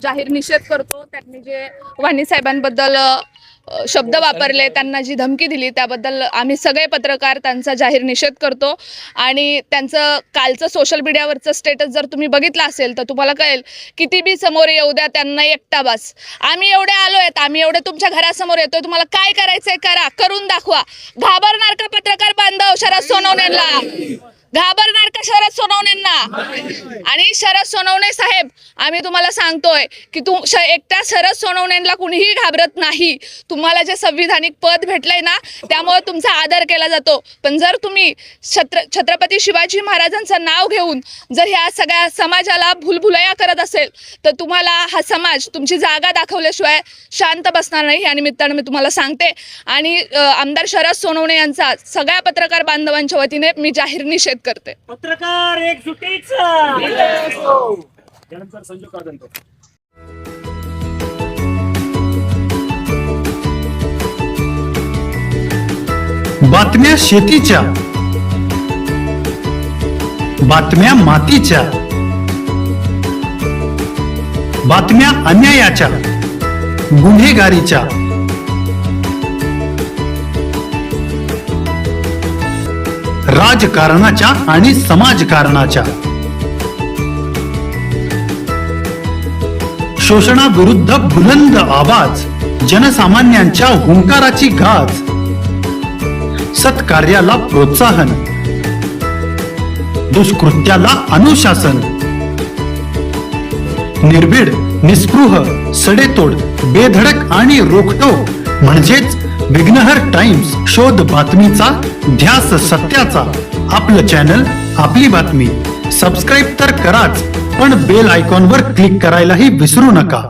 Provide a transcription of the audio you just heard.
जाहीर निषेध करतो। त्यांनी जे वाणी साहेबांबद्दल शब्द वापरले, त्यांना जी धमकी दिली त्याबद्दल आम्ही सगळे पत्रकार त्यांचा जाहीर निषेध करतो। आणि त्यांचं कालचं सोशल मीडियावरचं स्टेटस जर तुम्ही बघितलं असेल तर तुम्हाला कळेल, किती बी समोर येऊ द्या त्यांना एकटा बस, आम्ही एवढे आलोयत, आम्ही एवढे तुमच्या घरासमोर येतोय, तुम्हाला काय करायचंय करा, करून दाखवा। घाबरणार का पत्रकार बांधव शरद सोनवणेंना? घाबरणार का शरद सोनवणेंना? आणि शरद सोनवणे साहेब, आम्ही तुम्हाला सांगतोय की एकटा शरद सोनवणेंना कुणीही घाबरत नाही। तुम्हाला जे संविधानिक पद भेटलंय ना, त्यामुळे तुमचा आदर केला जातो। पण जर तुम्ही छत्रपती शिवाजी महाराजांचं नाव घेऊन जर ह्या सगळ्या समाजाला भुलभुलैया करत असेल तर तुम्हाला हा समाज तुमची जागा दाखवल्याशिवाय शांत बसणार नाही। या निमित्तानं मी तुम्हाला सांगते आणि आमदार शरद सोनवणे यांचा सगळ्या पत्रकार बांधवांच्या वतीने मी जाहीर निषेध करते। पत्रकार एकजुटीचा त्यानंतर संजू कादंतो। बातम्या शेतीच्या, बातम्या मातीच्या, बातम्या अन्यायाच्या, गुन्हेगारीच्या, राजकारणाच्या आणि समाजकारणाच्या, शोषणाविरुद्ध बुलंद आवाज, जनसामान्यांच्या हुंकाराची गाज, सत्कार्याला प्रोत्साहन, दुष्कृत्याला अनुशासन, निर्भीड, निस्पृह, सडेतोड, बेधडक आणि रोखठोक म्हणजेच विघ्नहर टाइम्स, शोध बातमीचा, ध्यास सत्याचा। आपलं चॅनल, आपली बातमी। सबस्क्राईब तर कराच, पण बेल आयकॉनवर क्लिक करायलाही विसरू नका।